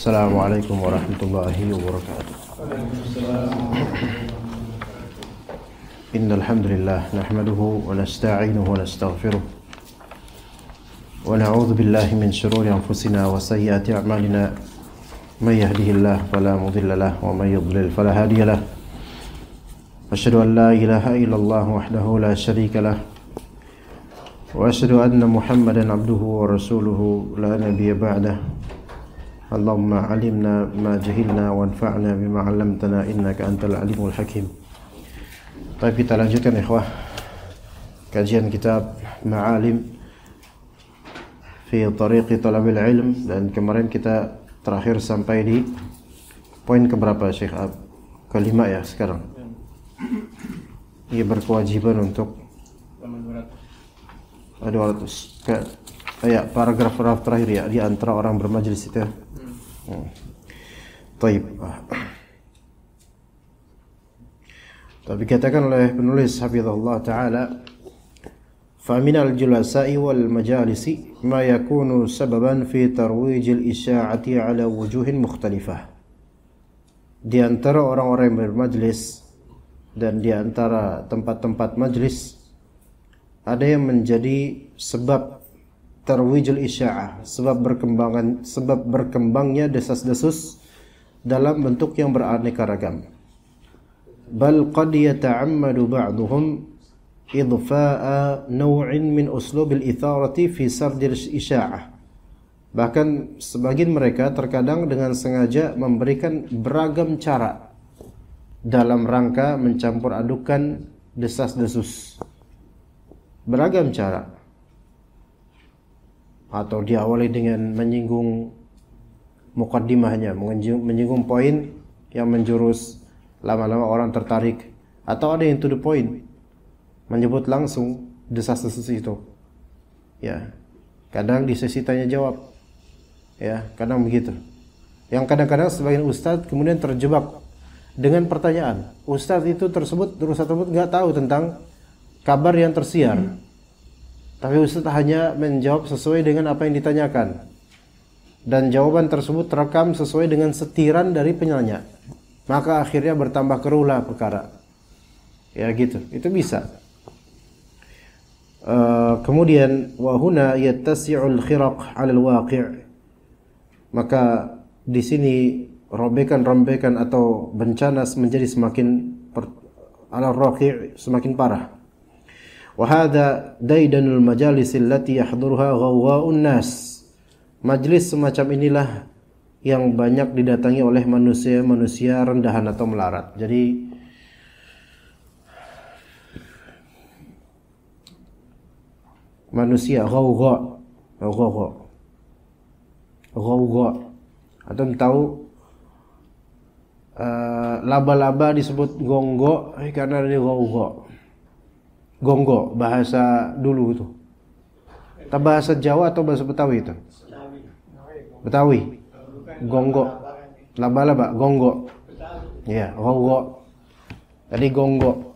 Assalamualaikum warahmatullahi wabarakatuh. Innal hamdalillah nahmaduhu wa nasta'inuhu wa nastaghfiruh wa na'udzu billahi min shururi anfusina wa sayyiati a'malina. May yahdihillahu fala mudilla lahu wa may yudlil fala hadiya lahu. Asyhadu an la ilaha illallah wahdahu la syarika lahu wa asyhadu anna Muhammadan abduhu wa rasuluhu la nabiyya ba'dahu. Allahumma alimna ma jahilna wanfa'na bima 'allamtana innaka antal alimul hakim. Baik, kita lanjutkan ikhwah kajian kitab Ma'alim fi Tariqi Talabil Ilm, dan kemarin kita terakhir sampai di poin keberapa Syekh Ab? Kelima ya sekarang. Ia berkewajiban untuk 200 kayak paragraf terakhir ya, di antara orang bermajlis itu. Taib. Tapi katakan oleh penulis hafizahullah ta'ala, فَمِنَ الْجُلَسَاءِ وَالْمَجَالِسِ مَا يَكُونُ سَبَبًا فِي تَرْوِيجِ الْإِشَاعَةِ عَلَى وُجُوهٍ مُخْتَلِفَةٍ. Di antara orang-orang yang bermajlis dan di antara tempat-tempat majlis ada yang menjadi sebab tarwijul isya'ah, sebab berkembangnya desas-desus dalam bentuk yang beraneka ragam. Bal qad yata'ammadu ba'duhum idfa'a naw'in min uslubil itharati fi sardil isya'ah. Bahkan sebagian mereka terkadang dengan sengaja memberikan beragam cara dalam rangka mencampur adukan desas-desus. Beragam cara. Atau diawali dengan menyinggung mukaddimahnya, menyinggung poin yang menjurus, lama-lama orang tertarik, atau ada yang to the point, menyebut langsung desas-desus itu. Ya, kadang di sesi tanya jawab, ya, kadang begitu. Yang kadang-kadang sebagian ustadz kemudian terjebak dengan pertanyaan. Ustadz tersebut nggak tahu tentang kabar yang tersiar. Tapi Ustaz hanya menjawab sesuai dengan apa yang ditanyakan. Dan jawaban tersebut terekam sesuai dengan setiran dari penanya. Maka akhirnya bertambah keruhlah perkara. Ya gitu, itu bisa. Kemudian wahuna yattasi'ul khiraq 'alal waqi'. Maka di sini rombekan-rombekan atau bencana menjadi semakin semakin parah. Wahada daidanul majalis allati yahduruha ghawwa'un nas. Majlis semacam inilah yang banyak didatangi oleh manusia rendahan atau melarat. Jadi manusia ghawwa. Atau tahu laba-laba disebut gonggo karena dia ghawwa. Gonggo, bahasa dulu itu. Bahasa Jawa atau bahasa Betawi itu? Betawi. Gonggo. Laba-laba, gonggo. Iya, gonggo. Tadi gonggo.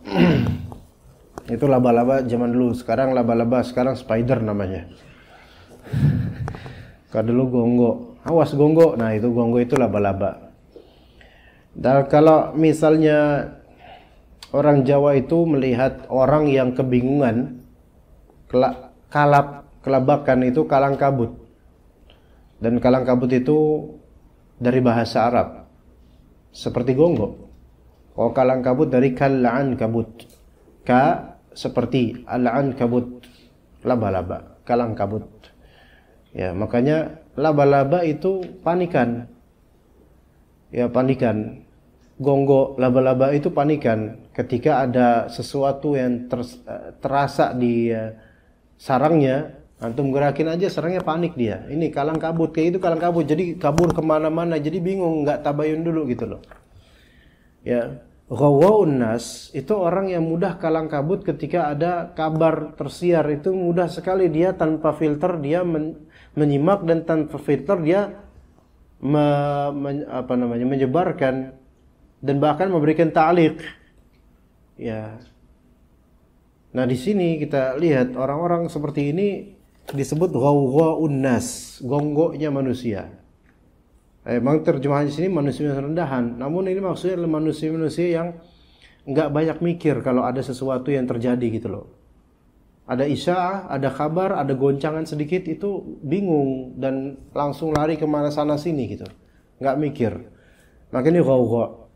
Itu laba-laba zaman dulu. Sekarang laba-laba, sekarang spider namanya. Kalau dulu gonggo. Awas gonggo. Nah, itu gonggo itu laba-laba. Dan kalau misalnya orang Jawa itu melihat orang yang kebingungan, kelabakan itu kalang kabut. Dan kalang kabut itu dari bahasa Arab. Seperti gonggo. Kalau kalang kabut dari kal'an kabut. Ka seperti al'an kabut. Laba-laba, kalang kabut. Ya, makanya laba-laba itu panikan. Ya, panikan. Gonggo, laba-laba itu panikan ketika ada sesuatu yang terasa di sarangnya. Antum gerakin aja sarangnya panik dia. Ini kalang kabut, kayak itu kalang kabut. Jadi kabur kemana-mana, jadi bingung, nggak tabayun dulu gitu loh. Ya, ghawwa'un nas itu orang yang mudah kalang kabut ketika ada kabar tersiar. Itu mudah sekali dia tanpa filter dia menyimak, dan tanpa filter dia menyebarkan dan bahkan memberikan ta'liq. Ya. Nah, di sini kita lihat orang-orang seperti ini disebut ghawwa'un nas, gonggonya manusia. Emang terjemahan di sini manusia rendahan, namun ini maksudnya adalah manusia-manusia yang nggak banyak mikir kalau ada sesuatu yang terjadi gitu loh. Ada isya'ah, ada kabar, ada goncangan sedikit itu bingung dan langsung lari kemana sana sini gitu, nggak mikir. Makanya ghawgha.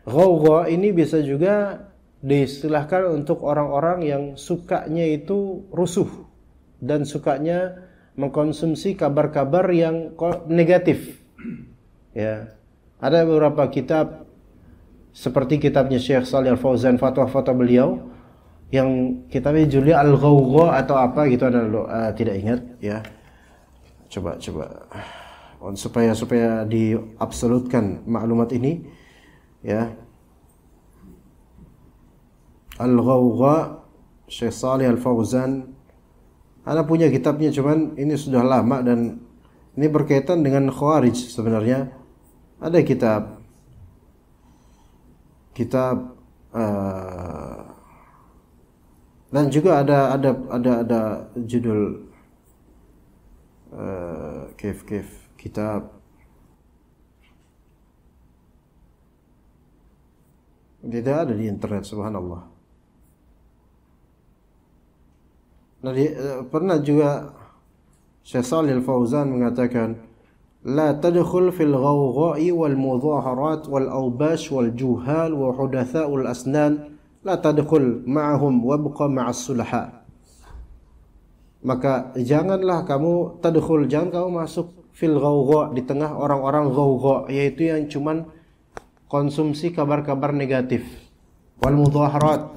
Ghawgha ini bisa juga diistilahkan untuk orang-orang yang sukanya itu rusuh dan sukanya mengkonsumsi kabar-kabar yang negatif. Ya, ada beberapa kitab seperti kitabnya Syekh Shalih Al Fauzan, fatwa-fatwa beliau yang kitabnya judulnya Al-Ghawgha atau apa gitu, ada tidak ingat ya. Coba supaya diabsolutkan maklumat ini ya. Al-Ghawgha Syekh Shalih Al Fauzan, ana punya kitabnya, cuman ini sudah lama dan ini berkaitan dengan Khawarij sebenarnya. Ada kitab dan juga ada judul kitab tidak ada di internet, subhanallah. Nah, pernah juga Syekh Shalih Al Fauzan mengatakan, لا تدخل في الغوغاء والمظاهرات والأوباش والجهال وحدثاء الأسنان لا تدخل معهم وابق مع الصلحاء. Maka janganlah kamu jangan kamu masuk fil ghawgha, di tengah orang-orang ghawgha, yaitu yang cuman konsumsi kabar-kabar negatif, wal mudhaharat,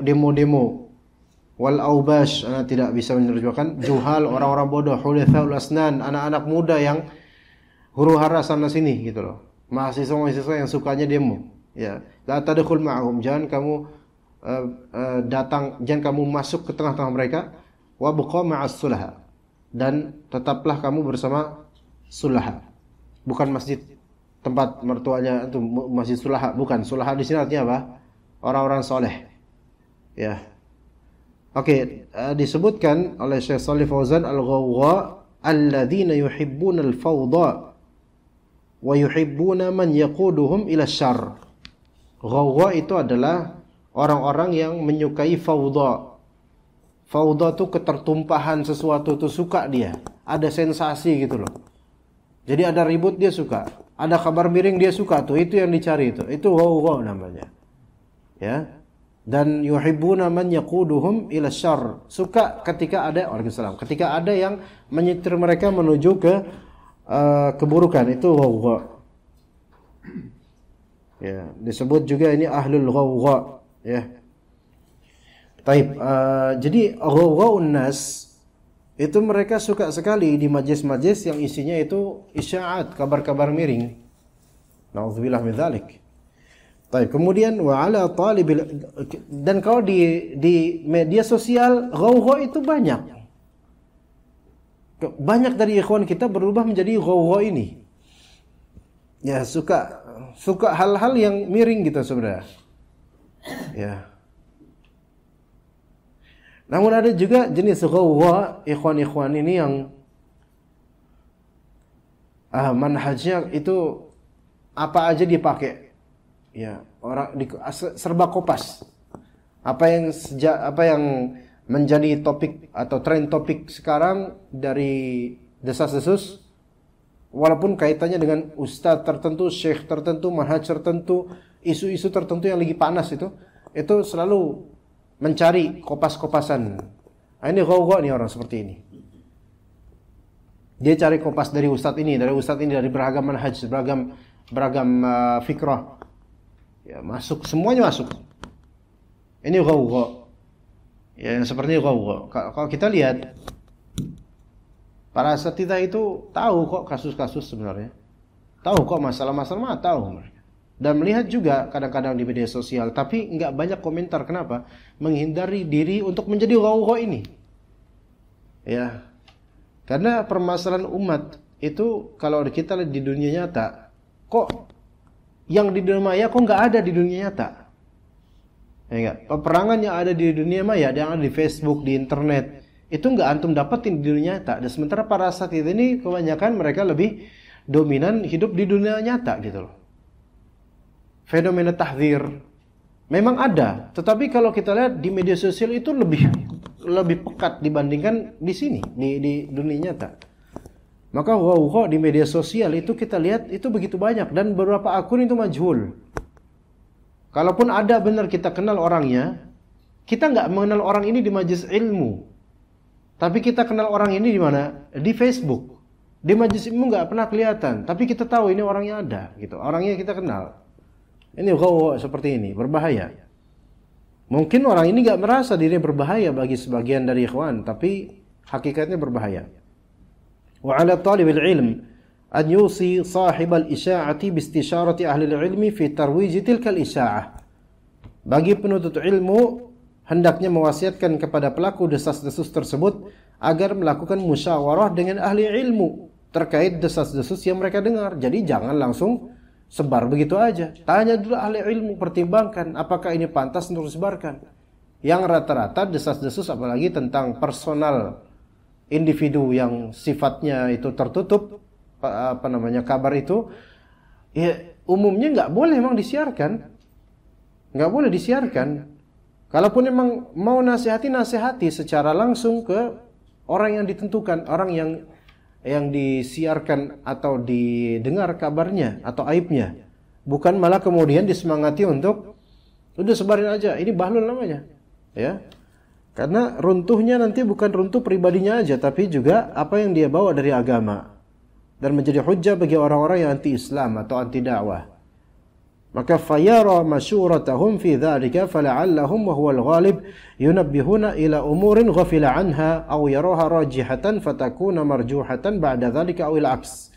demo-demo, wal aubash, anak tidak bisa menerjemahkan, juhal, orang-orang bodoh, hudatsaul asnan, anak-anak muda yang huru-hara sana sini gitu loh, mahasiswa-mahasiswa yang sukanya demo ya. La tadkhul ma'hum, jangan kamu jangan kamu masuk ke tengah-tengah mereka. Wa baqa ma'as sulaha, dan tetaplah kamu bersama sulaha. Bukan masjid tempat mertuanya itu masjid sulaha, bukan. Sulaha di sini artinya apa? Orang-orang soleh ya. Oke, disebutkan oleh Syekh Shalih Fauzan, al-ghawgha alladzina yuhibbuna al-fawda wa yuhibbuna man yaquduhum ila syarr. Ghawgha itu adalah orang-orang yang menyukai fawda. Fawda itu ketertumpahan sesuatu, itu suka dia. Ada sensasi gitu loh. Jadi ada ribut dia suka, ada kabar miring dia suka tuh, itu yang dicari itu. Itu ghawgha namanya. Ya. Dan yuhibbuna man yaquduhum ila syarr. Suka ketika ada ketika ada yang menyetir mereka menuju ke keburukan, itu ghawgha. Ya, disebut juga ini ahlul ghawgha ya. Taib, jadi ghawghaun nas itu mereka suka sekali di majlis-majlis yang isinya itu isya'at, kabar-kabar miring. Nauzubillah min dzalik. Taib, kemudian wa ala talibil, dan kalau di media sosial ghawgha itu banyak. Banyak dari ikhwan kita berubah menjadi ghawgha ini. Ya, suka hal-hal yang miring gitu sebenarnya. Ya. Namun ada juga jenis ghawgha ikhwan-ikhwan ini yang manhajnya itu apa aja dipakai. Ya, serba kopas. Apa yang menjadi topik atau tren topik sekarang dari desas-desus, walaupun kaitannya dengan ustadz tertentu, syekh tertentu, manhaj tertentu, isu-isu tertentu yang lagi panas itu selalu mencari kopas-kopasan. Nah, ini ghawgha nih orang seperti ini. Dia cari kopas dari ustadz ini, dari beragam manhaj, beragam fikrah. Ya, semuanya masuk. Ini ghawgha. Ya, yang seperti ghawgha. Kalau kita lihat, para asatidz itu tahu kok kasus-kasus sebenarnya. Tahu kok masalah-masalah, tahu mereka. Dan melihat juga kadang-kadang di media sosial, tapi nggak banyak komentar. Kenapa? Menghindari diri untuk menjadi ghawgha ini. Ya. Karena permasalahan umat itu kalau kita lihat di dunia nyata, kok yang di dunia maya kok nggak ada di dunia nyata? Ya enggak? Peperangan yang ada di dunia maya, yang ada di Facebook, di internet, itu nggak antum dapetin di dunia nyata. Dan sementara para asatidz ini kebanyakan mereka lebih dominan hidup di dunia nyata gitu loh. Fenomena tahdzir memang ada, tetapi kalau kita lihat di media sosial itu lebih pekat dibandingkan di sini di dunia nyata. Maka di media sosial itu kita lihat itu begitu banyak dan beberapa akun itu majhul. Kalaupun ada benar kita kenal orangnya, kita nggak mengenal orang ini di majelis ilmu. Tapi kita kenal orang ini di mana? Di Facebook. Di majelis ilmu nggak pernah kelihatan, tapi kita tahu ini orangnya ada gitu. Orangnya kita kenal. Ini seperti ini, berbahaya. Mungkin orang ini nggak merasa dirinya berbahaya bagi sebagian dari ikhwan, tapi hakikatnya berbahaya. وعلى طالب العلم أن يوصي صاحب الإشاعة باستشارة أهل العلم في ترويج تلك الإشاعة. Bagi penuntut ilmu hendaknya mewasiatkan kepada pelaku desas-desus tersebut agar melakukan musyawarah dengan ahli ilmu terkait desas-desus yang mereka dengar. Jadi jangan langsung sebar begitu aja. Tanya dulu ahli ilmu, pertimbangkan apakah ini pantas untuk disebarkan. Yang rata-rata desas-desus apalagi tentang personal individu yang sifatnya itu tertutup, kabar itu, ya umumnya nggak boleh memang disiarkan, nggak boleh disiarkan. Kalaupun memang mau nasihati secara langsung ke orang yang ditentukan, orang yang disiarkan atau didengar kabarnya atau aibnya, bukan malah kemudian disemangati untuk udah sebarin aja, ini bahlul namanya, ya. Karena runtuhnya nanti bukan runtuh pribadinya aja, tapi juga apa yang dia bawa dari agama. Dan menjadi hujjah bagi orang-orang yang anti-Islam atau anti-dakwah. Maka fayara masyuratahum fi dhalika fala'allahum wa huwa al-ghalib yunabbihuna ila umurin ghafila anha aw yaraha rajihatan fatakuna marjuhatan ba'da dhalika aw al-aks.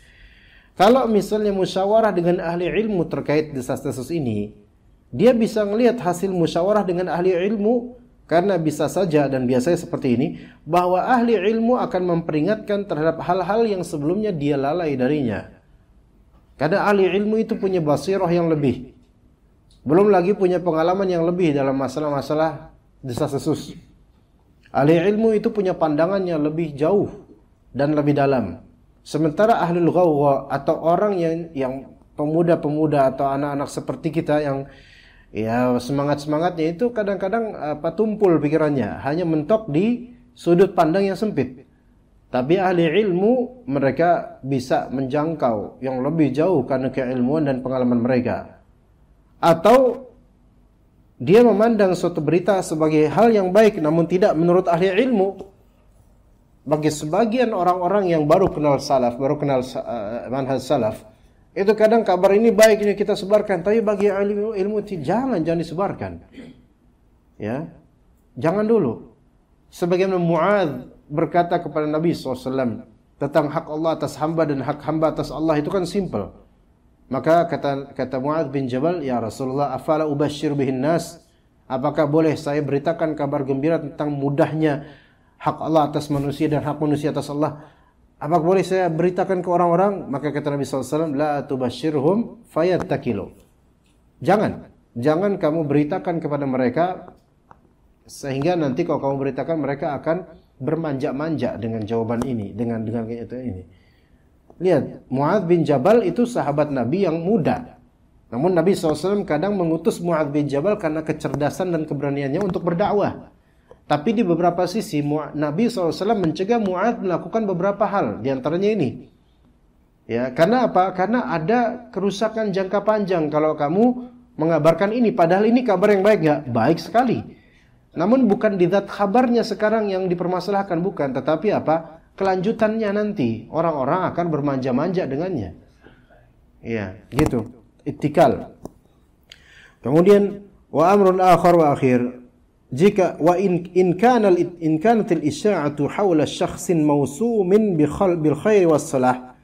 Kalau misalnya musyawarah dengan ahli ilmu terkait desas-desus ini, dia bisa melihat hasil musyawarah dengan ahli ilmu. Karena bisa saja dan biasanya seperti ini, bahwa ahli ilmu akan memperingatkan terhadap hal-hal yang sebelumnya dia lalai darinya. Karena ahli ilmu itu punya basirah yang lebih. Belum lagi punya pengalaman yang lebih dalam masalah-masalah desas-desus. Ahli ilmu itu punya pandangan yang lebih jauh dan lebih dalam. Sementara ahlul ghawwa atau orang yang pemuda-pemuda atau anak-anak seperti kita yang ya semangat-semangatnya itu kadang-kadang tumpul pikirannya, hanya mentok di sudut pandang yang sempit. Tapi ahli ilmu mereka bisa menjangkau yang lebih jauh karena keilmuan dan pengalaman mereka. Atau dia memandang suatu berita sebagai hal yang baik namun tidak menurut ahli ilmu. Bagi sebagian orang-orang yang baru kenal salaf, baru kenal manhaj salaf, itu kadang kabar ini baik ini kita sebarkan, tapi bagi ilmu jangan disebarkan. Ya, jangan dulu. Sebagaimana Mu'adz berkata kepada Nabi SAW tentang hak Allah atas hamba dan hak hamba atas Allah itu kan simple. Maka kata Mu'adz bin Jabal, ya Rasulullah, afala ubashir bihin nas? Apakah boleh saya beritakan kabar gembira tentang mudahnya hak Allah atas manusia dan hak manusia atas Allah? Apa boleh saya beritakan ke orang-orang? Maka kata Nabi SAW, la tubashirhum fayattakilu. Jangan kamu beritakan kepada mereka, sehingga nanti kalau kamu beritakan mereka akan bermanja-manja dengan jawaban ini, dengan itu ini. Lihat, Mu'adz bin Jabal itu sahabat Nabi yang muda. Namun Nabi SAW kadang mengutus Mu'adz bin Jabal karena kecerdasan dan keberaniannya untuk berdakwah. Tapi di beberapa sisi Nabi SAW mencegah Mu'adz melakukan beberapa hal. Di antaranya ini. Ya, karena apa? Karena ada kerusakan jangka panjang kalau kamu mengabarkan ini. Padahal ini kabar yang baik nggak? Baik sekali. Namun bukan di zat kabarnya sekarang yang dipermasalahkan, bukan. Tetapi apa? Kelanjutannya nanti. Orang-orang akan bermanja-manja dengannya. Ya, gitu. Ittikal. Kemudian wa amrun akhar wa akhir. Jika wa in kanat al-isya'atu hawla syakhsin mawsumin bil khair was salah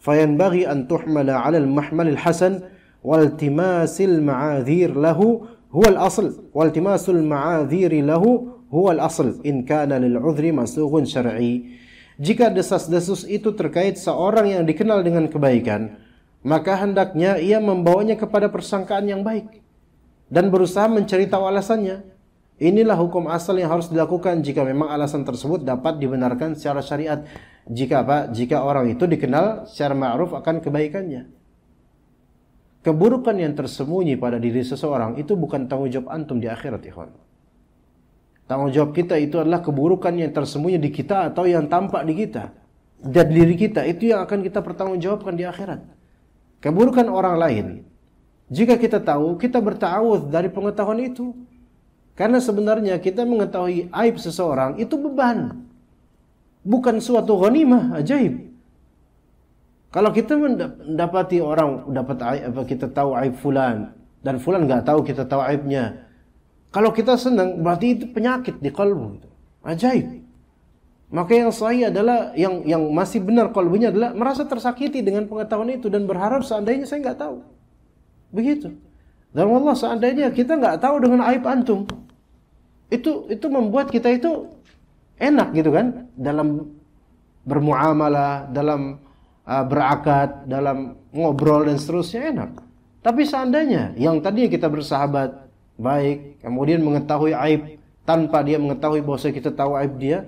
fayanbaghi an tuhmala 'ala al-mahmal al-hasan wal iltimasil ma'adhir lahu huwa al-asl wal iltimasul ma'adhir lahu huwa al-asl in kana lil 'udhri masughun syar'i. Jika desas-desus itu terkait seorang yang dikenal dengan kebaikan, maka hendaknya ia membawanya kepada persangkaan yang baik dan berusaha mencari tahu alasannya. Inilah hukum asal yang harus dilakukan jika memang alasan tersebut dapat dibenarkan secara syariat. Jika apa? Jika orang itu dikenal secara ma'ruf akan kebaikannya. Keburukan yang tersembunyi pada diri seseorang itu bukan tanggung jawab antum di akhirat, ikhwan. Tanggung jawab kita itu adalah keburukan yang tersembunyi di kita atau yang tampak di kita. Dan diri kita itu yang akan kita pertanggungjawabkan di akhirat. Keburukan orang lain, jika kita tahu, kita berta'awudz dari pengetahuan itu. Karena sebenarnya kita mengetahui aib seseorang itu beban. Bukan suatu ghanimah, ajaib. Kalau kita mendapati orang dapat aib, kita tahu aib fulan dan fulan nggak tahu kita tahu aibnya. Kalau kita senang, berarti itu penyakit di kalbu. Ajaib. Maka yang sahih adalah yang masih benar kalbunya adalah merasa tersakiti dengan pengetahuan itu dan berharap seandainya saya nggak tahu. Begitu. Dan Allah seandainya kita nggak tahu dengan aib antum, itu membuat kita itu enak gitu kan dalam bermuamalah, dalam berakad, dalam ngobrol dan seterusnya enak. Tapi seandainya yang tadinya kita bersahabat baik, kemudian mengetahui aib tanpa dia mengetahui bahwa kita tahu aib dia,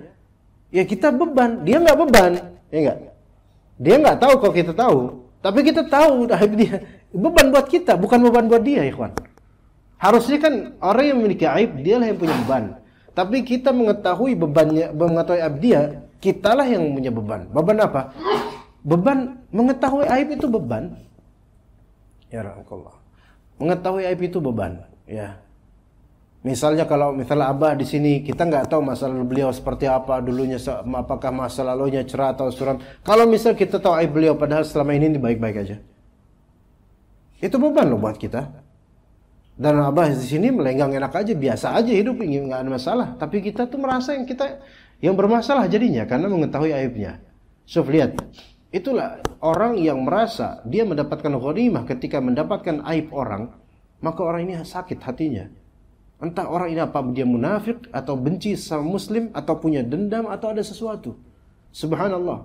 ya kita beban, dia nggak beban, ya nggak? Dia nggak tahu kalau kita tahu, tapi kita tahu aib dia. Beban buat kita, bukan beban buat dia, ikhwan. Harusnya kan orang yang memiliki aib dialah yang punya beban. Tapi kita mengetahui bebannya, mengetahui aib dia, kitalah yang punya beban. Beban apa? Beban mengetahui aib itu beban. Ya rahmatullah. Mengetahui aib itu beban, ya. Misalnya kalau abah di sini kita nggak tahu masa lalu beliau seperti apa dulunya, apakah masa lalunya cerah atau suram. Kalau misal kita tahu aib beliau padahal selama ini baik-baik aja, itu beban loh buat kita. Dan abah di sini melenggang enak aja, biasa aja hidup, nggak ada masalah. Tapi kita tuh merasa yang bermasalah jadinya karena mengetahui aibnya. So lihat, itulah orang yang merasa dia mendapatkan ghanimah ketika mendapatkan aib orang, maka orang ini sakit hatinya. Entah orang ini apa, dia munafik atau benci sama muslim atau punya dendam atau ada sesuatu. Subhanallah.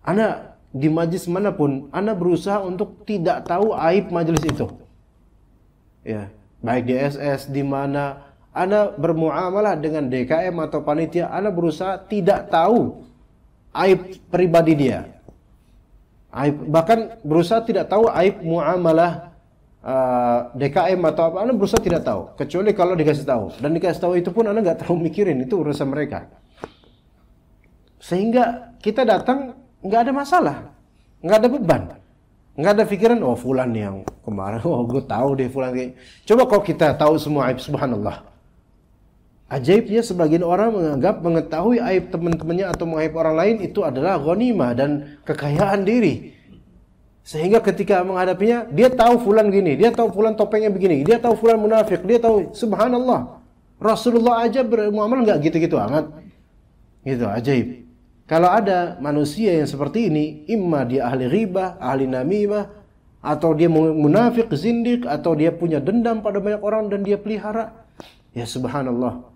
Ana di majlis manapun, ana berusaha untuk tidak tahu aib majlis itu. Ya, baik di SS di mana ana bermuamalah dengan DKM atau panitia, ana berusaha tidak tahu aib pribadi dia. Bahkan berusaha tidak tahu aib muamalah DKM atau apa, anda berusaha tidak tahu, kecuali kalau dikasih tahu, dan dikasih tahu itu pun anda nggak terlalu mikirin, itu urusan mereka. Sehingga kita datang nggak ada masalah, nggak ada beban, nggak ada pikiran oh fulan yang kemarin, oh gue tahu deh fulan kayak. Coba kalau kita tahu semua aib, subhanallah. Ajaibnya sebagian orang menganggap mengetahui aib teman-temannya atau aib orang lain itu adalah ghanimah dan kekayaan diri. Sehingga ketika menghadapinya, dia tahu fulan gini, dia tahu fulan topengnya begini, dia tahu fulan munafik, dia tahu, subhanallah. Rasulullah aja bermuamalah nggak gitu-gitu amat. Gitu, ajaib. Kalau ada manusia yang seperti ini, imma dia ahli ghibah, ahli namimah, atau dia munafik, zindik, atau dia punya dendam pada banyak orang dan dia pelihara. Ya subhanallah.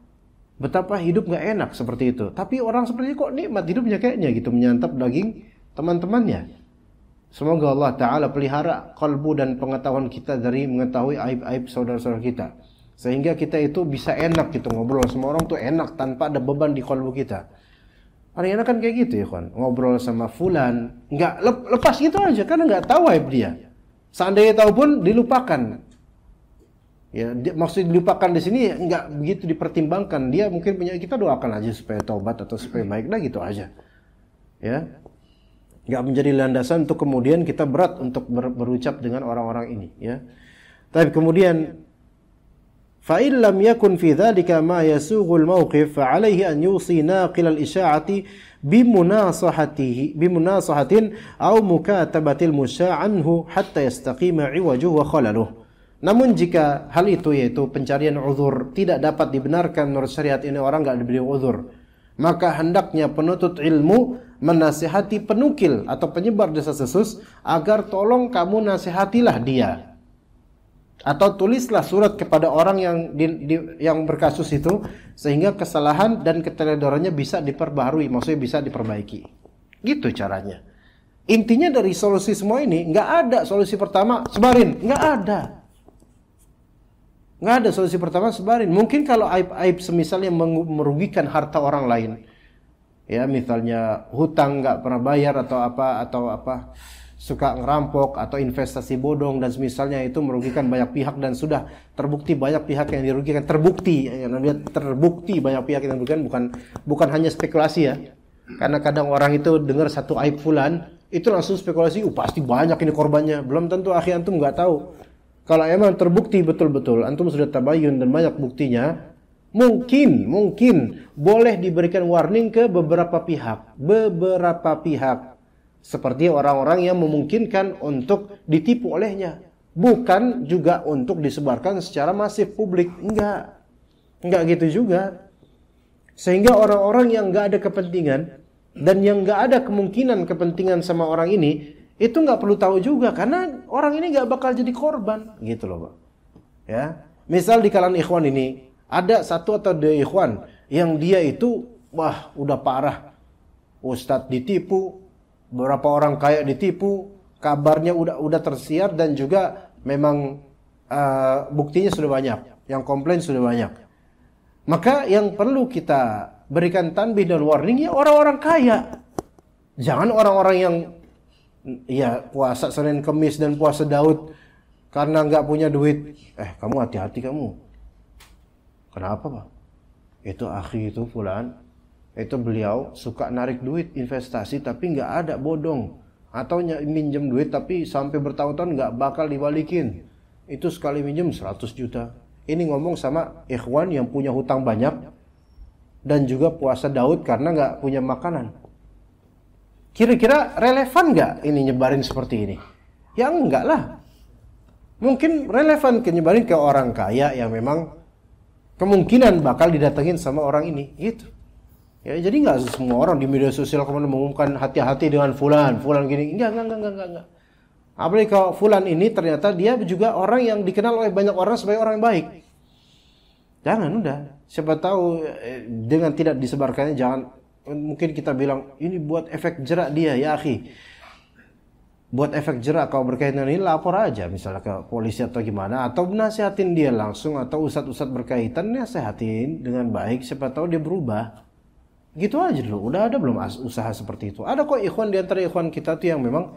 Betapa hidup nggak enak seperti itu. Tapi orang seperti itu kok nikmat hidupnya kayaknya gitu, menyantap daging teman-temannya. Semoga Allah Ta'ala pelihara kalbu dan pengetahuan kita dari mengetahui aib-aib saudara-saudara kita. Sehingga kita itu bisa enak gitu ngobrol sama orang tuh enak tanpa ada beban di kalbu kita. Paling enak kan kayak gitu ya kan. Ngobrol sama fulan. Nggak lepas gitu aja karena nggak tahu aib dia. Seandainya tahu pun dilupakan. Ya, maksud dilupakan di sini nggak begitu dipertimbangkan. Dia mungkin punya, kita doakan aja supaya taubat atau supaya baik, dah gitu aja. Ya. Nggak menjadi landasan untuk kemudian kita berat untuk berucap dengan orang-orang ini, ya. Tapi kemudian fa in lam yakun fi dzalika ma yasughul mawqif fa alaihi an yusi naqil al-isya'ati bimunasahatin aw mukatabatil musya'anhu hatta yastaqima 'iwajuhu wa khalaluh. Namun jika hal itu yaitu pencarian uzur tidak dapat dibenarkan menurut syariat ini, orang enggak diberi uzur, maka hendaknya penuntut ilmu menasihati penukil atau penyebar desas-desus agar tolong kamu nasihatilah dia, atau tulislah surat kepada orang yang berkasus itu sehingga kesalahan dan keteledorannya bisa diperbaharui, maksudnya bisa diperbaiki. Gitu caranya. Intinya dari solusi semua ini nggak ada solusi pertama sebarin, nggak ada. Nggak ada solusi pertama sebarin. Mungkin kalau aib-aib semisal yang merugikan harta orang lain, ya misalnya hutang nggak pernah bayar atau apa, suka ngerampok atau investasi bodong dan semisalnya, itu merugikan banyak pihak dan sudah terbukti banyak pihak yang dirugikan, terbukti banyak pihak yang dirugikan, bukan hanya spekulasi ya. Karena kadang orang itu dengar satu aib fulan itu langsung spekulasi, pasti banyak ini korbannya. Belum tentu akhi, antum nggak tahu. Kalau emang terbukti betul-betul, antum sudah tabayun dan banyak buktinya, mungkin boleh diberikan warning ke beberapa pihak. Seperti orang-orang yang memungkinkan untuk ditipu olehnya. Bukan juga untuk disebarkan secara masif publik. Enggak gitu juga. Sehingga orang-orang yang enggak ada kepentingan dan yang enggak ada kemungkinan kepentingan sama orang ini, itu enggak perlu tahu juga, karena orang ini enggak bakal jadi korban, gitu loh, Pak. Ya. Misal di kalangan ikhwan ini ada satu atau dua ikhwan yang dia itu udah parah. Ustadz ditipu, beberapa orang kaya ditipu, kabarnya udah tersiar dan juga memang buktinya sudah banyak, yang komplain sudah banyak. Maka yang perlu kita berikan tanbih dan warning ya orang-orang kaya. Jangan orang-orang yang ya puasa Senin Kemis dan puasa Daud karena nggak punya duit. Kamu hati-hati kamu. Kenapa, Pak? Itu akhi itu fulan, itu beliau suka narik duit investasi tapi nggak ada, bodong. Atau minjem duit tapi sampai bertahun-tahun nggak bakal dibalikin. Itu sekali minjem 100 juta. Ini ngomong sama ikhwan yang punya hutang banyak dan juga puasa Daud karena nggak punya makanan. Kira-kira relevan nggak ini nyebarin seperti ini? Ya enggak lah. Mungkin relevan nyebarin ke orang kaya yang memang kemungkinan bakal didatengin sama orang ini, gitu. Ya, jadi nggak semua orang di media sosial kemudian mengumumkan hati-hati dengan fulan gini. Enggak. Apalagi kalau fulan ini ternyata dia juga orang yang dikenal oleh banyak orang sebagai orang yang baik. Jangan, udah. Siapa tahu dengan tidak disebarkannya, jangan, mungkin kita bilang ini buat efek jerak dia, ya akhi. Buat efek jerak, kalau berkaitan ini lapor aja misalnya ke polisi atau gimana, atau nasihatin dia langsung, atau ustadz berkaitan nasihatin dengan baik, siapa tahu dia berubah. Gitu aja dulu. Udah ada belum usaha seperti itu? Ada kok ikhwan di antara ikhwan kita tuh yang memang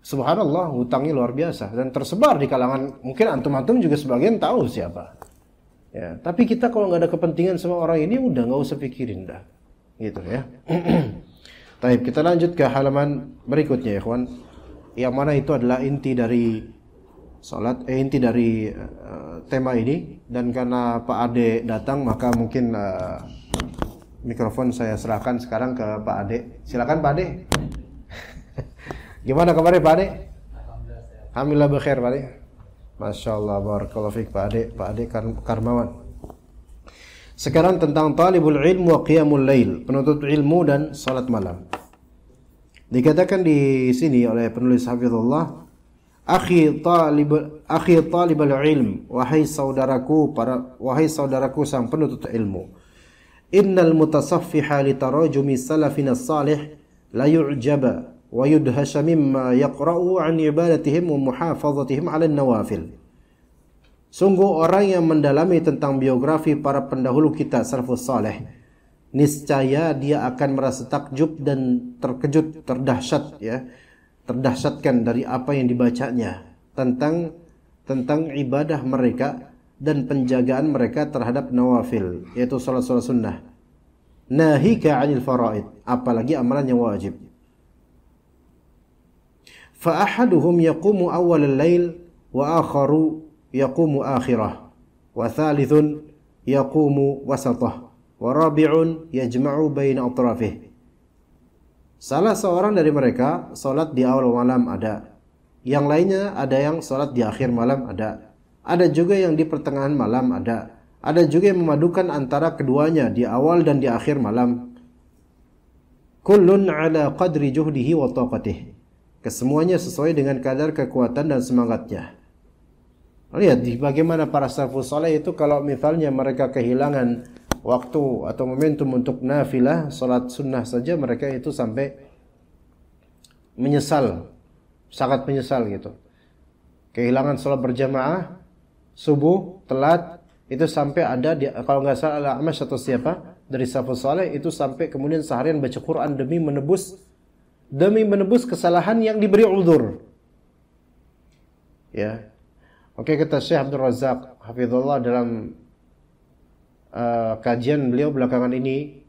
subhanallah hutangnya luar biasa dan tersebar di kalangan, mungkin antum-antum juga sebagian tahu siapa. Ya, tapi kita kalau nggak ada kepentingan sama orang ini udah nggak usah pikirin dah. Gitu ya. Baik, kita lanjut ke halaman berikutnya ya, ikhwan. Yang mana itu adalah inti dari salat, inti dari tema ini, dan karena Pak Ade datang maka mungkin mikrofon saya serahkan sekarang ke Pak Ade. Silakan Pak Ade. Gimana kabarnya Pak Ade? Alhamdulillah bekhair Pak Ade. Masya Allah, barakallahu fiik Pak Ade Karmawan. Sekarang tentang talibul ilmu wa qiyamul lail, penuntut ilmu dan salat malam. Dikatakan di sini oleh penulis hafizullah, akhi talibul ilm, wahai saudaraku sang penuntut ilmu. Innal mutasaffiha li tarajumi salafina salih la yu'jaba wa yudhasha mimma yaqra'u an ibadatihim wa muhafazatihim 'ala an-nawafil. Sungguh orang yang mendalami tentang biografi para pendahulu kita salafus saleh, niscaya dia akan merasa takjub dan terkejut, terdahsyatkan dari apa yang dibacanya tentang ibadah mereka dan penjagaan mereka terhadap nawafil, yaitu salat-salat sunnah. Nahika 'anil faraid, apalagi amalan yang wajib. Fa ahaduhum yaqumu awwal al-lail wa akharu yaqumu akhirah, wa thalithun yaqumu wasatah, wa rabi'un yajma'u baina atrafih. Salah seorang dari mereka salat di awal malam ada, yang lainnya ada yang salat di akhir malam ada juga yang di pertengahan malam ada juga yang memadukan antara keduanya di awal dan di akhir malam. Kullun ala qadri juhdihi wa taqatih. Kesemuanya sesuai dengan kadar kekuatan dan semangatnya. Lihat bagaimana para salafus saleh itu kalau misalnya mereka kehilangan waktu atau momentum untuk nafilah, salat sunnah saja mereka itu sampai menyesal, sangat menyesal gitu. Kehilangan salat berjamaah subuh telat itu sampai ada kalau nggak salah Al-A'mash atau siapa dari salafus saleh itu sampai kemudian seharian baca Quran demi menebus kesalahan yang diberi uzur. Ya. Oke, kata Syekh Abdul Razak hafizallah dalam kajian beliau belakangan ini,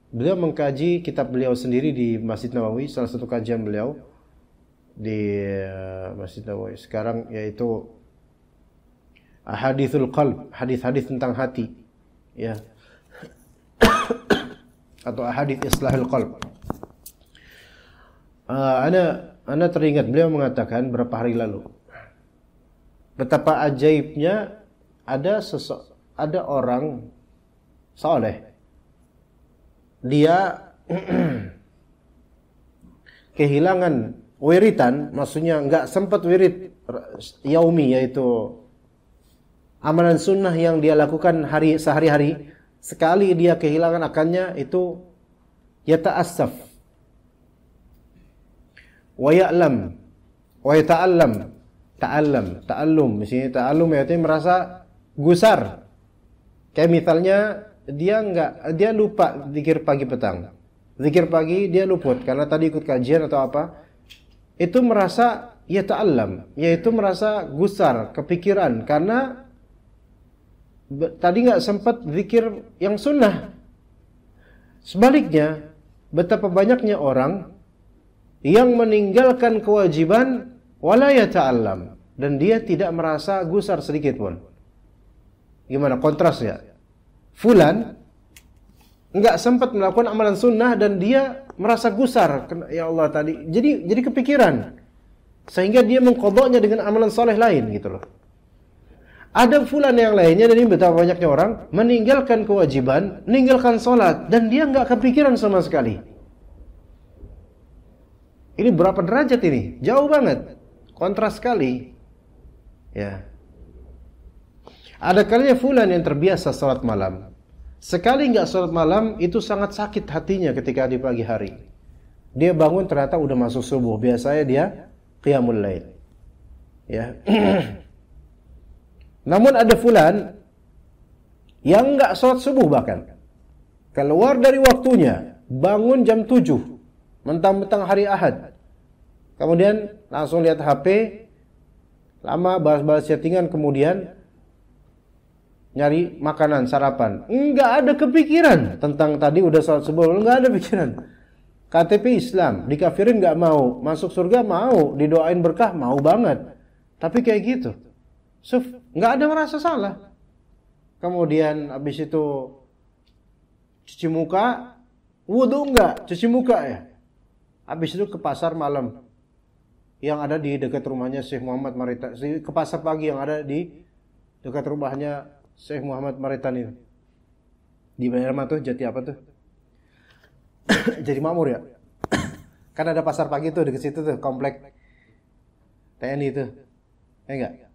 beliau mengkaji kitab beliau sendiri di Masjid Nawawi, salah satu kajian beliau di Masjid Nawawi sekarang, yaitu Ahadithul Qalb, hadis-hadis tentang hati, ya. Atau Ahadits Islahul Qalb. Ana teringat beliau mengatakan beberapa hari lalu, betapa ajaibnya ada orang saleh, dia kehilangan wiritan, maksudnya enggak sempat wirid yaumi, yaitu amalan sunnah yang dia lakukan sehari-hari. Sekali dia kehilangan akannya, itu yata'assaf wa ya'lam wa ta'allum. Misalnya ta'allum yaitu merasa gusar. Kayak misalnya dia lupa zikir pagi petang. Zikir pagi dia luput karena tadi ikut kajian atau apa. Itu merasa yata'allam, yaitu merasa gusar, kepikiran karena tadi nggak sempat zikir yang sunnah. Sebaliknya, betapa banyaknya orang yang meninggalkan kewajiban wala yata'allam, dan dia tidak merasa gusar sedikit pun. Gimana kontrasnya? Fulan nggak sempat melakukan amalan sunnah dan dia merasa gusar. Ya Allah tadi. Jadi kepikiran. Sehingga dia mengqadanya dengan amalan soleh lain gitu loh. Ada fulan yang lainnya, dari betapa banyaknya orang meninggalkan kewajiban, meninggalkan sholat, dan dia nggak kepikiran sama sekali. Ini berapa derajat ini? Jauh banget, kontras sekali. Ya. Ada kalinya fulan yang terbiasa sholat malam. Sekali nggak sholat malam, itu sangat sakit hatinya ketika di pagi hari. Dia bangun ternyata udah masuk subuh. Biasanya dia qiyamul lail. Ya. Namun ada fulan yang enggak sholat subuh bahkan. Keluar dari waktunya, bangun jam 7, mentang-mentang hari Ahad. Kemudian langsung lihat HP, lama balas-balas chattingan, kemudian nyari makanan, sarapan. Enggak ada kepikiran tentang tadi udah sholat subuh, enggak ada pikiran. KTP Islam, dikafirin enggak mau, masuk surga mau, didoain berkah mau banget. Tapi kayak gitu. Nggak ada merasa salah. Kemudian habis itu cuci muka, wudu enggak, cuci muka ya. Habis itu ke pasar malam yang ada di dekat rumahnya Syekh Muhammad Maritan, ke pasar pagi yang ada di dekat rumahnya Syekh Muhammad Maritan ini. Di mana tuh? Jati apa tuh? Jadi Makmur ya. Kan ada pasar pagi tuh dekat situ tuh, komplek TNI tuh. Enggak?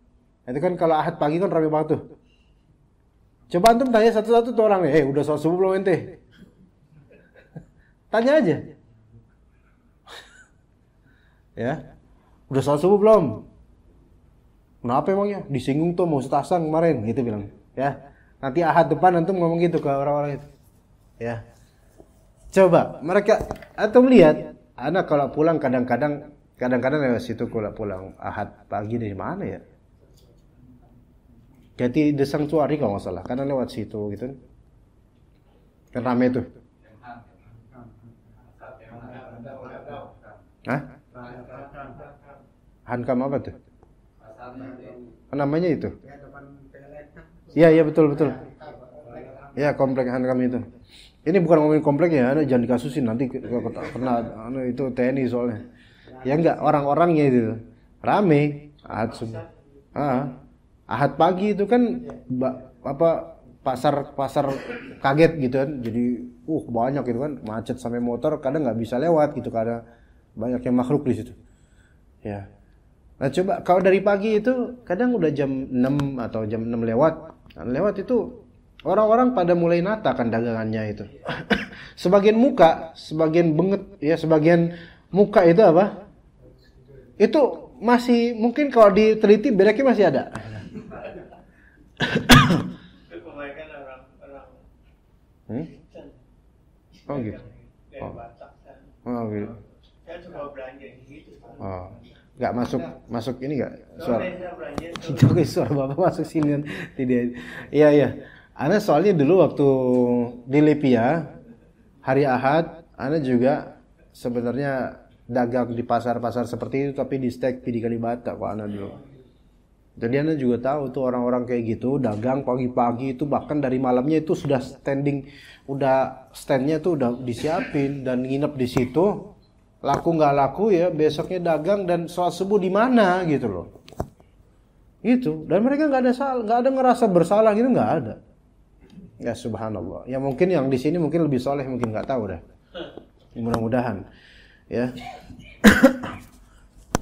Itu kan kalau Ahad pagi kan ramai banget tuh. Coba antum tanya satu-satu tuh orang, udah sholat subuh belum ente? Tanya aja. Ya, udah sholat subuh belum? Kenapa emangnya? Disinggung tuh mau Ustaz Hasan kemarin, gitu bilang. Ya, nanti Ahad depan antum ngomong gitu ke orang-orang itu. Ya, coba mereka atau melihat, anak kalau pulang kadang-kadang lewat situ kalau pulang Ahad pagi dari mana ya? Jadi Desang Cuari kalau nggak salah, karena lewat situ gitu kan rame tuh. Hah? Hankam apa tuh? Namanya itu? Iya betul. Ya komplek Hankam itu. Ini bukan ngomongin kompleknya, jangan dikasusin nanti kena itu TNI soalnya. Ya enggak, orang-orangnya itu rame. Ahad pagi itu kan pasar kaget gitu kan, jadi banyak gitu kan, macet sampai motor kadang nggak bisa lewat gitu karena banyaknya makhluk di situ. Ya. Nah coba kalau dari pagi itu kadang udah jam 6 atau jam 6 lewat itu orang-orang pada mulai nata kan dagangannya itu. Sebagian banget ya, sebagian muka itu apa? Itu masih mungkin kalau diteliti bereknya masih ada. Kebanyakan orang Oh gitu. Oh gitu. Saya suka belanja gitu. Oh. Nggak masuk ini nggak suara? Coba suara bapak masuk sini kan? Tidak. Iya iya. Ana soalnya dulu waktu di Lipia hari Ahad, Ana juga sebenarnya dagang di pasar-pasar seperti itu, tapi di Stek di Kalibata kok Ana dulu. Jadi Ana juga tahu tuh orang-orang kayak gitu dagang pagi-pagi itu, bahkan dari malamnya itu sudah standnya tuh udah disiapin dan nginep di situ. Laku nggak laku ya besoknya dagang dan sholat subuh di mana gitu loh. Gitu. Dan mereka nggak ada ngerasa bersalah gitu, nggak ada. Ya subhanallah. Ya mungkin yang di sini mungkin lebih soleh, mungkin nggak tahu dah. Mudah-mudahan. Ya.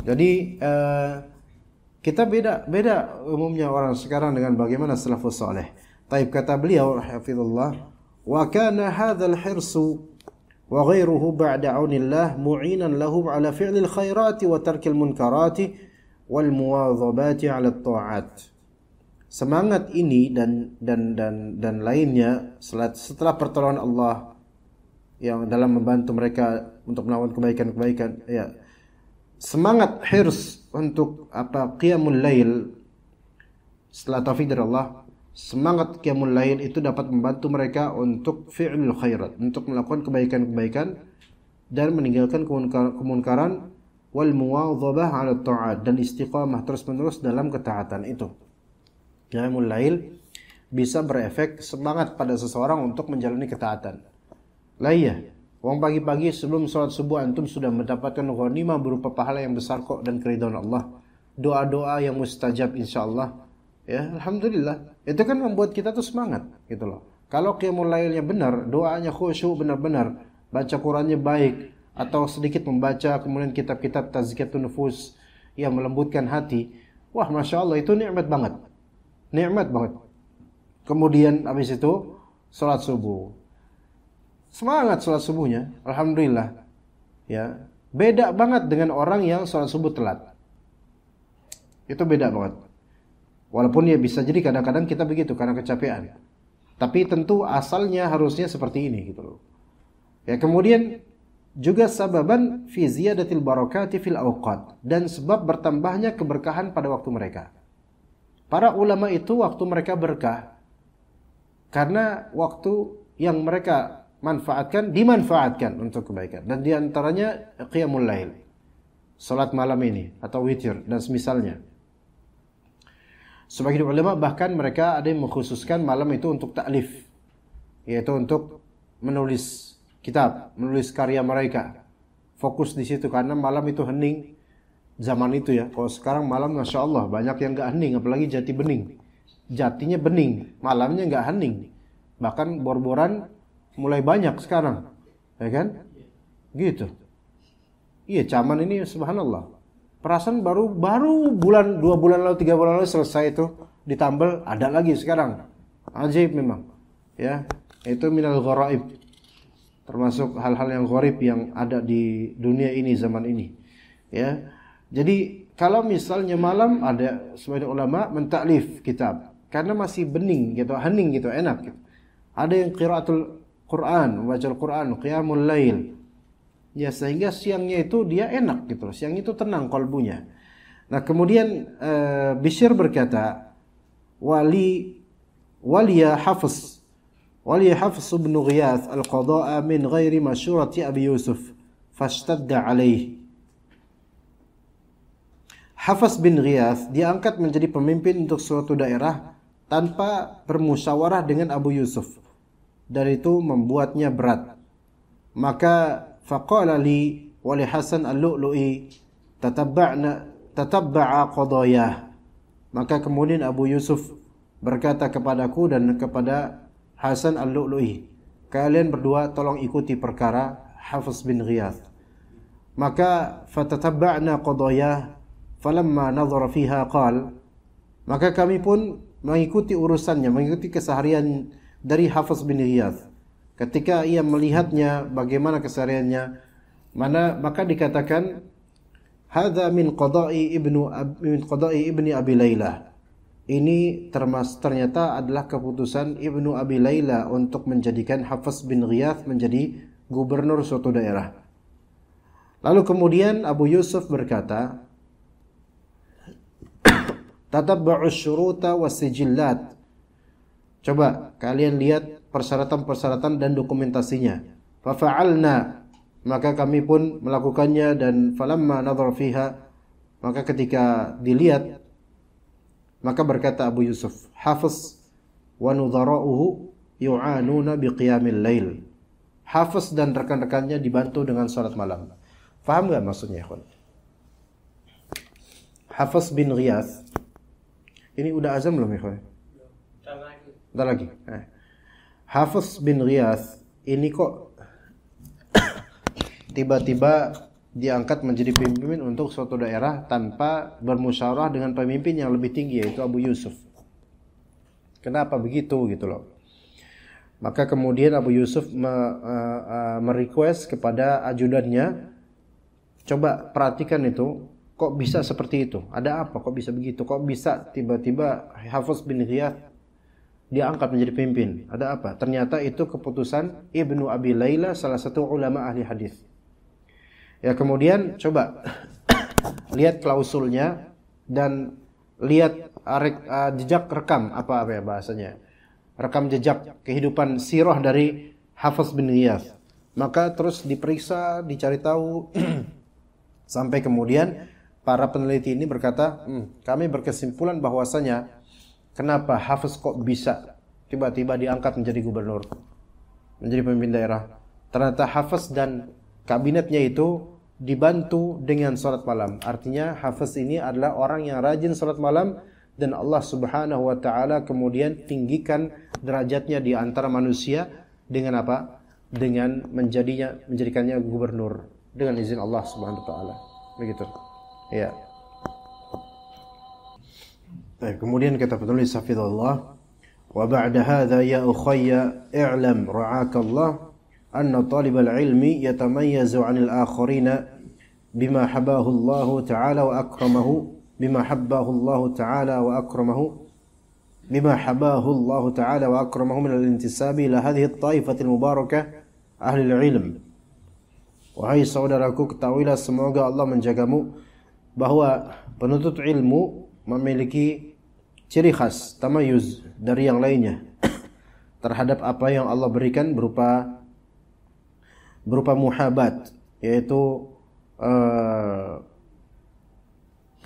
Jadi kita beda umumnya orang sekarang dengan bagaimana salafus saleh. Taib kata beliau hafizullah, wa kana hadzal hirsu wa ghairuhu ba'da aunillah mu'inan lahum ala fi'lil khairati wa tarkil munkarati wal muwadhabati ala ta'at. Semangat ini dan lainnya setelah pertolongan Allah yang dalam membantu mereka untuk melakukan kebaikan-kebaikan, ya. Semangat hirs untuk qiyamul lail setelah taufik dari Allah, semangat qiyamul lail itu dapat membantu mereka untuk fi'lul khairat, untuk melakukan kebaikan-kebaikan dan meninggalkan kemunkaran, wal muwadhabah 'ala ta'at, dan istiqamah terus-menerus dalam ketaatan itu. Qiyamul lail bisa berefek semangat pada seseorang untuk menjalani ketaatan. Lah iya, wong pagi-pagi sebelum sholat subuh antum sudah mendapatkan ghanimah berupa pahala yang besar kok dan keridhaan Allah. Doa-doa yang mustajab insyaallah. Ya, alhamdulillah. Itu kan membuat kita tuh semangat gitu loh. Kalau qiyamul lailnya benar, doanya khusyuk benar-benar, baca Qur'annya baik atau sedikit membaca kemudian kitab-kitab tazkiyatun nufus yang melembutkan hati, wah masyaallah itu nikmat banget. Nikmat banget. Kemudian habis itu salat subuh. Semangat salat subuhnya, alhamdulillah. Ya, beda banget dengan orang yang salat subuh telat. Itu beda banget. Walaupun ya bisa jadi kadang-kadang kita begitu karena kecapean. Tapi tentu asalnya harusnya seperti ini gitu loh. Ya, kemudian juga sababan fi ziyadatil barakati fil awqat, dan sebab bertambahnya keberkahan pada waktu mereka. Para ulama itu waktu mereka berkah karena waktu yang mereka dimanfaatkan untuk kebaikan, dan diantaranya qiyamul lail, salat malam ini atau witir dan semisalnya. Sebagian ulama bahkan mereka ada yang mengkhususkan malam itu untuk ta'lif, yaitu untuk menulis kitab, menulis karya mereka. Fokus di situ karena malam itu hening zaman itu ya. Kalau sekarang malam masya Allah banyak yang nggak hening, apalagi jati bening. Jatinya bening, malamnya nggak hening. Bahkan bor-boran mulai banyak sekarang, ya kan? Gitu. Iya, zaman ini subhanallah. Perasaan baru 2 bulan lalu, 3 bulan lalu selesai itu ditambal, ada lagi sekarang. Ajaib memang. Ya, itu minal gharaib. Termasuk hal-hal yang gharib yang ada di dunia ini zaman ini. Ya. Jadi kalau misalnya malam ada sebagian ulama mentaklif kitab karena masih bening gitu, hening gitu, enak gitu. Ada yang qiraatul Quran, membaca Al-Quran, qiyamul lail. Ya, sehingga siangnya itu dia enak gitu loh. Siang itu tenang kalbunya. Nah, kemudian Bishr berkata, waliya Hafs bin Ghiyath al-qada'a min ghairi masyurati Abi Yusuf fashtadda alaih. Hafs bin Ghiyath diangkat menjadi pemimpin untuk suatu daerah tanpa bermusyawarah dengan Abu Yusuf, dan itu membuatnya berat. Maka faqala li wa li Hasan al-Lu'lu'i tatabba'a qadayah. Maka kemudian Abu Yusuf berkata kepadaku dan kepada Hasan al-Lu'lu'i, kalian berdua tolong ikuti perkara Hafs bin Ghiyath. Maka fatatabba'na qadayah falamma nadhara fiha qala, maka kami pun mengikuti urusannya, mengikuti keseharian dari Hafs bin Ghiyath. Ketika ia melihatnya bagaimana kesehariannya, maka dikatakan hadza min qada'i ibni Abi Layla. Ini ternyata adalah keputusan Ibnu Abi Layla untuk menjadikan Hafs bin Ghiyath menjadi gubernur suatu daerah. Lalu kemudian Abu Yusuf berkata, "Tatabba'u syuruta was-sijillat." Coba kalian lihat persyaratan-persyaratan dan dokumentasinya. Fafa'alna, maka kami pun melakukannya, dan falamma nadhar fiha, maka ketika dilihat, maka berkata Abu Yusuf, Hafiz wa nudhara'uhu yu'anuna biqiyamil lail. Hafiz dan rekan-rekannya dibantu dengan salat malam. Faham enggak maksudnya, ikhwan? Hafiz bin Ghiyath. Ini udah azan belum, ikhwan? Bentar lagi. Hafiz bin Ghiyath ini kok tiba-tiba diangkat menjadi pemimpin untuk suatu daerah tanpa bermusyawarah dengan pemimpin yang lebih tinggi, yaitu Abu Yusuf. Kenapa begitu gitu loh. Maka kemudian Abu Yusuf merequest kepada ajudannya, coba perhatikan itu, kok bisa seperti itu? Ada apa? Kok bisa begitu? Kok bisa tiba-tiba Hafiz bin Ghiyath diangkat menjadi pemimpin? Ada apa? Ternyata itu keputusan Ibnu Abi Layla, salah satu ulama ahli hadis. Ya, kemudian coba lihat klausulnya dan lihat jejak rekam apa ya bahasanya, rekam jejak kehidupan sirah dari Hafiz bin Ghiyath. Maka terus diperiksa, dicari tahu sampai kemudian para peneliti ini berkata, kami berkesimpulan bahwasanya kenapa Hafiz kok bisa tiba-tiba diangkat menjadi gubernur, menjadi pemimpin daerah. Ternyata Hafiz dan kabinetnya itu dibantu dengan salat malam. Artinya Hafiz ini adalah orang yang rajin salat malam, dan Allah Subhanahu wa taala kemudian tinggikan derajatnya di antara manusia dengan apa? Dengan menjadikannya gubernur dengan izin Allah Subhanahu wa taala. Begitu. Ya. Baik, kemudian kata penulis hafizallah, wa ba'da hadza ya ukhayya i'lam ra'akallah anna talibal ilmi yatamayyazu 'anil akharina bima habahu Allah ta'ala wa akramahu bima habbahu Allah ta'ala wa akramahu bima habahu Allah ta'ala wa akramahu min al-intisabi ila hadhihi at-taifati al-mubarakah ahli al-ilm. Wahai saudaraku, ketahuilah semoga Allah menjagamu bahwa penuntut ilmu memiliki ciri khas tamayuz dari yang lainnya terhadap apa yang Allah berikan berupa muhabat, yaitu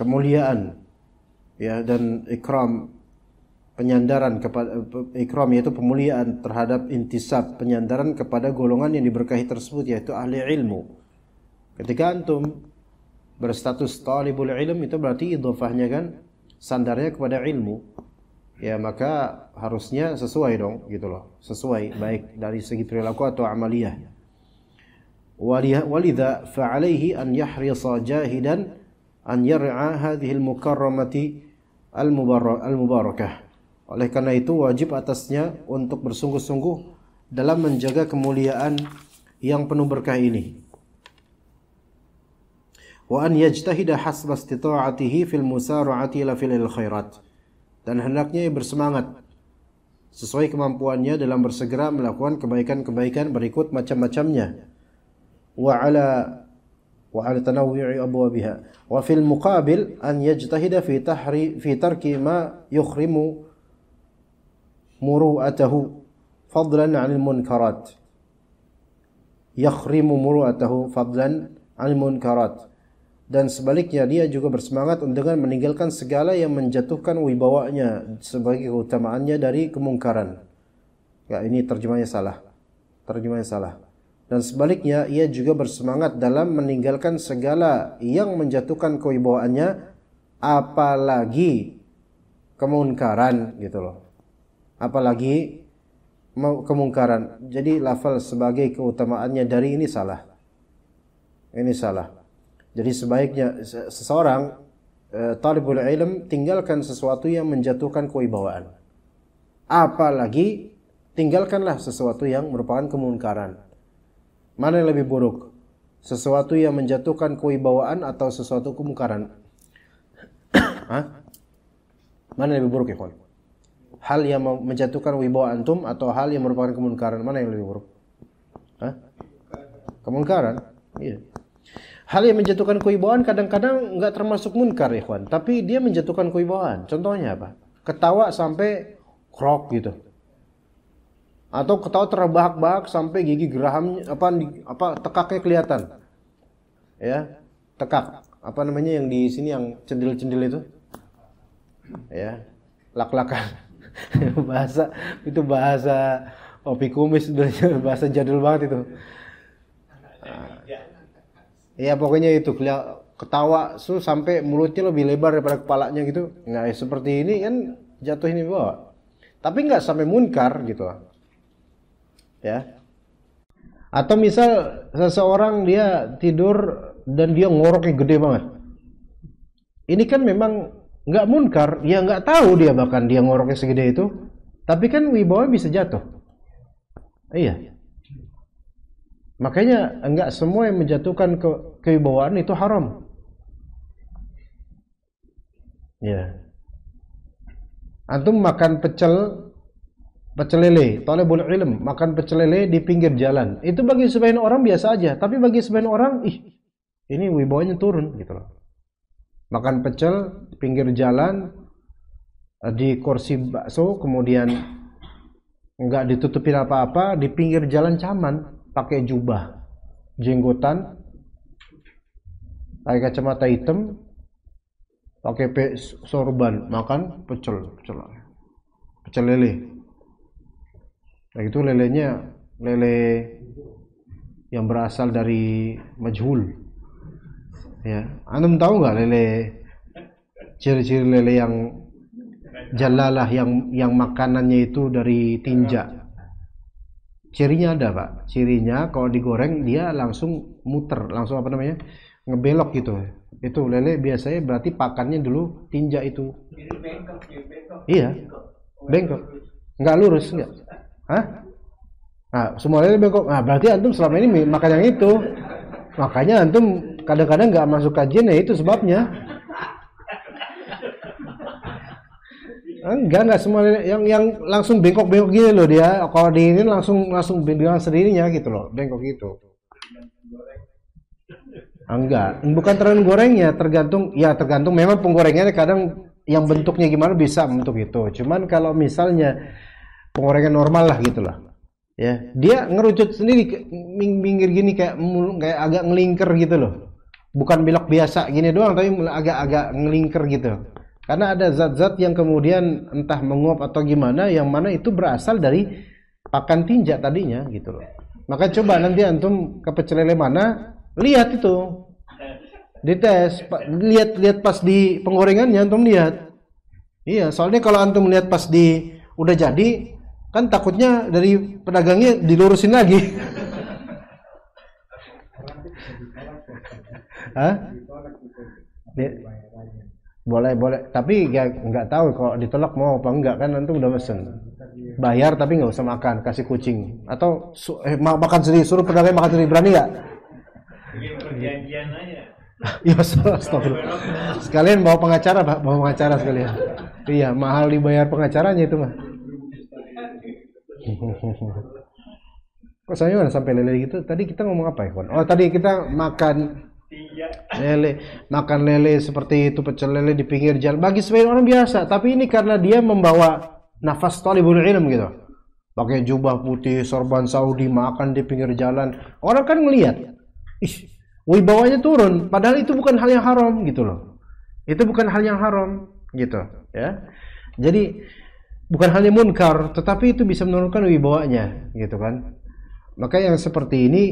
kemuliaan, ya, dan ikram, penyandaran kepada ikram, yaitu pemuliaan terhadap intisab, penyandaran kepada golongan yang diberkahi tersebut, yaitu ahli ilmu. Ketika antum berstatus talibul ilm, itu berarti idhofahnya kan sandarnya kepada ilmu, ya, maka harusnya sesuai dong gitu loh, sesuai baik dari segi perilaku atau amaliyah. Walidha fa'alaihi an yahrisa jahidan an yar'a hadhihi al-mukarramati al-mubarakah. Oleh karena itu wajib atasnya untuk bersungguh-sungguh dalam menjaga kemuliaan yang penuh berkah ini. Wa an yajtahida hasba istita'atihi fil musara'ati ila fil khairat. Dan hendaknya bersemangat sesuai kemampuannya dalam bersegera melakukan kebaikan-kebaikan berikut macam-macamnya. Wa ala tanawwu'i abwabiha. Wa fil muqabil an yajtahida fi tarki ma yukhrimu muru'atahu fadlan 'anil munkarat. Yakhrimu muru'atahu fadlan 'anil munkarat. Dan sebaliknya dia juga bersemangat dengan meninggalkan segala yang menjatuhkan wibawanya sebagai keutamaannya dari kemungkaran. Ya, ini terjemahnya salah. Dan sebaliknya ia juga bersemangat dalam meninggalkan segala yang menjatuhkan kewibawaannya, apalagi kemunkaran gitu loh. Apalagi kemungkaran. Jadi lafal sebagai keutamaannya dari ini salah. Ini salah. Jadi sebaiknya seseorang talibul ilm tinggalkan sesuatu yang menjatuhkan kewibawaan. Apalagi tinggalkanlah sesuatu yang merupakan kemunkaran. Mana yang lebih buruk? Sesuatu yang menjatuhkan kewibawaan atau sesuatu kemungkaran? Hah? Mana yang lebih buruk, ikhwan? Hal yang menjatuhkan wibawa antum atau hal yang merupakan kemungkaran, mana yang lebih buruk? Hah? kemungkaran. Iya. Hal yang menjatuhkan kewibawaan kadang-kadang nggak termasuk munkar, ikhwan, tapi dia menjatuhkan kewibawaan. Contohnya apa? Ketawa sampai krok gitu. Atau ketawa terbahak-bahak sampai gigi geraham tekaknya kelihatan. Ya, tekak. Apa namanya yang di sini yang cendil-cendil itu? Ya, lak-lakan. bahasa opi kumis, bahasa jadul banget itu. Ya pokoknya itu ketawa sampai mulutnya lebih lebar daripada kepalanya gitu. Nah, seperti ini kan jatuh ini bawa. Tapi nggak sampai munkar gitu. Ya. Atau misal seseorang dia tidur dan dia ngoroknya gede banget. Ini kan memang nggak munkar, ya nggak tahu dia bahkan dia ngoroknya segede itu. Tapi kan wibawanya bisa jatuh. Iya. Makanya enggak semua yang menjatuhkan kewibawaan itu haram. Ya. Antum makan pecel lele, talibul ilm, makan pecel lele di pinggir jalan. Itu bagi sebagian orang biasa aja, tapi bagi sebagian orang, ini wibawanya turun gitu loh. Makan pecel di pinggir jalan di kursi bakso, kemudian enggak ditutupin apa-apa, di pinggir jalan caman. Pakai jubah, jenggotan, pakai kacamata hitam, pakai sorban, makan pecel lele. Nah, itu lelenya lele yang berasal dari majhul. Ya, antum tahu nggak lele ciri-ciri lele yang jalalah yang makanannya itu dari tinja? Cirinya ada, Pak. Cirinya kalau digoreng dia langsung muter, langsung apa namanya? Ngebelok gitu. Itu lele biasanya berarti pakannya dulu tinja itu. Iya. Bengkok. Enggak lurus enggak? Hah? Nah, semua lele bengkok. Nah, berarti antum selama ini makan yang itu. Makanya antum kadang-kadang enggak masuk kajian, ya itu sebabnya. Enggak semua yang langsung bengkok-bengkok gini loh dia. Kalau di ini langsung dengan sendirinya gitu loh, bengkok gitu. Enggak, bukan tergantung gorengnya, tergantung memang penggorengannya kadang yang bentuknya gimana bisa bentuk itu. Cuman kalau misalnya penggorengan normal lah gitu loh. Ya, dia ngerucut sendiri minggir gini kayak agak ngelingker gitu loh. Bukan belok biasa gini doang tapi agak ngelingker gitu. Karena ada zat-zat yang kemudian entah menguap atau gimana, yang mana itu berasal dari pakan tinja tadinya gitu loh. Maka coba nanti antum ke pecel lele mana, lihat itu, dites, lihat pas di penggorengannya antum lihat. Iya, soalnya kalau antum lihat pas udah jadi, kan takutnya dari pedagangnya dilurusin lagi. Hah? Boleh, tapi nggak tahu kalau ditolak mau apa enggak, kan nanti udah mesen. Bayar tapi nggak usah makan, kasih kucing. Atau makan sendiri, suruh pedagang makan sendiri, berani nggak? Perjanjian aja. Ya, astagfirullah. Sekalian bawa pengacara, Pak, bawa pengacara sekalian. Iya, mahal dibayar pengacaranya itu mah. Kok saya mana sampai lele gitu? Tadi kita ngomong apa ya, Kon? Oh, tadi kita makan makan lele seperti itu, pecel lele di pinggir jalan bagi sebagian orang biasa, tapi ini karena dia membawa nafas talibul ilm gitu, pakai jubah putih, sorban Saudi, makan di pinggir jalan, orang kan ngelihat, wibawanya turun, padahal itu bukan hal yang haram gitu loh, itu bukan hal yang haram gitu ya. Jadi bukan hal yang munkar, tetapi itu bisa menurunkan wibawanya gitu kan. Maka yang seperti ini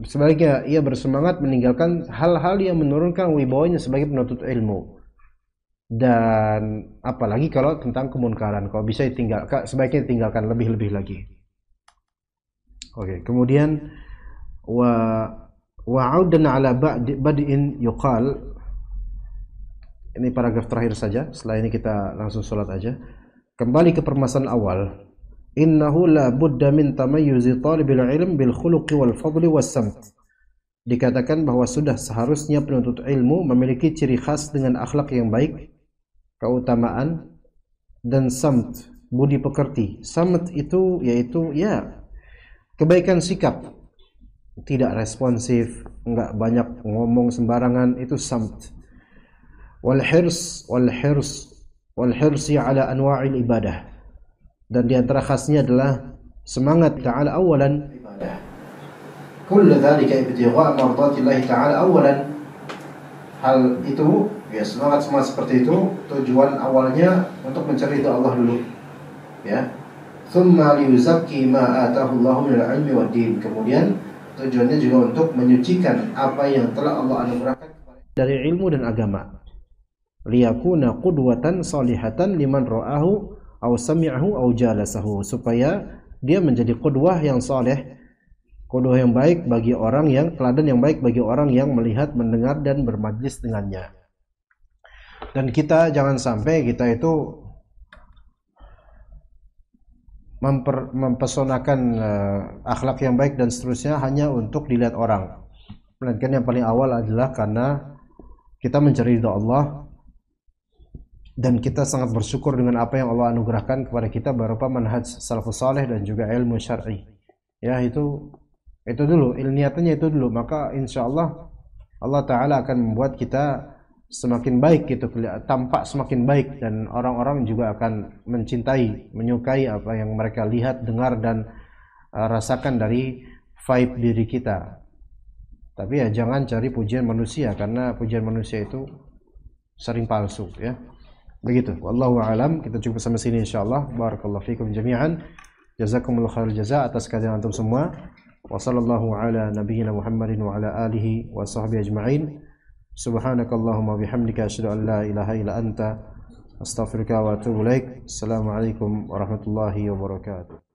sebaliknya ia bersemangat meninggalkan hal-hal yang menurunkan wibawanya sebagai penuntut ilmu. Dan apalagi kalau tentang kemunkaran, kalau bisa ditinggalkan, sebaiknya ditinggalkan lebih-lebih lagi. Oke, kemudian wa'udan ala bad'in yuqal. Ini paragraf terakhir saja, setelah ini kita langsung sholat aja. Kembali ke permasalahan awal. Innahu la budda min tamayyuzi talibil ilm bil khuluqi wal fadli was samt. Dikatakan bahwa sudah seharusnya penuntut ilmu memiliki ciri khas dengan akhlak yang baik, keutamaan, dan samt, budi pekerti. Samt itu yaitu ya kebaikan sikap. tidak responsif, enggak banyak ngomong sembarangan, itu samt. Wal hirsi ala anwa'il ibadah. Dan di antara khasnya adalah semangat ta'ala awalan ibadah. Kullu dzalika ibtigha' mardatillahi ta'ala awalan. Hal itu, ya semangat seperti itu tujuan awalnya untuk mencari ridha Allah dulu. Ya. Tsumma liyuzakki ma atahu Allahu minal ilmi wad din. Kemudian tujuannya juga untuk menyucikan apa yang telah Allah anugerahkan dari ilmu dan agama. Liyakuna qudwatan salihatan liman ra'ahu aw sami'ahu aw jalasahu, supaya dia menjadi qudwah yang saleh, qudwah yang baik bagi orang yang teladan yang baik bagi orang yang melihat, mendengar dan bermajlis dengannya. Dan kita jangan sampai kita itu mempesonakan akhlak yang baik dan seterusnya hanya untuk dilihat orang. Melainkan yang paling awal adalah karena kita mencari ridha Allah dan kita sangat bersyukur dengan apa yang Allah anugerahkan kepada kita berupa manhaj salafus saleh dan juga ilmu syar'i. Ya, itu dulu, niatannya itu dulu, maka insyaallah Allah taala akan membuat kita semakin baik, gitu, tampak semakin baik, dan orang-orang juga akan mencintai, menyukai apa yang mereka lihat, dengar dan rasakan dari vibe diri kita. Tapi ya jangan cari pujian manusia, karena pujian manusia itu sering palsu, ya. Begitu. Wallahu a'lam. Kita cukup sampai sini insyaallah. Barakallahu fikum jami'an. Jazakumullahu khairul jazaa atas kajian antum semua. Wa sallallahu ala nabiyyina Muhammadin wa ala alihi wa sahbihi ajma'in. Subhanakallahumma bihamdika asyhadu an la ilaha illa anta astaghfiruka wa atubu ilaik. Assalamualaikum warahmatullahi wabarakatuh.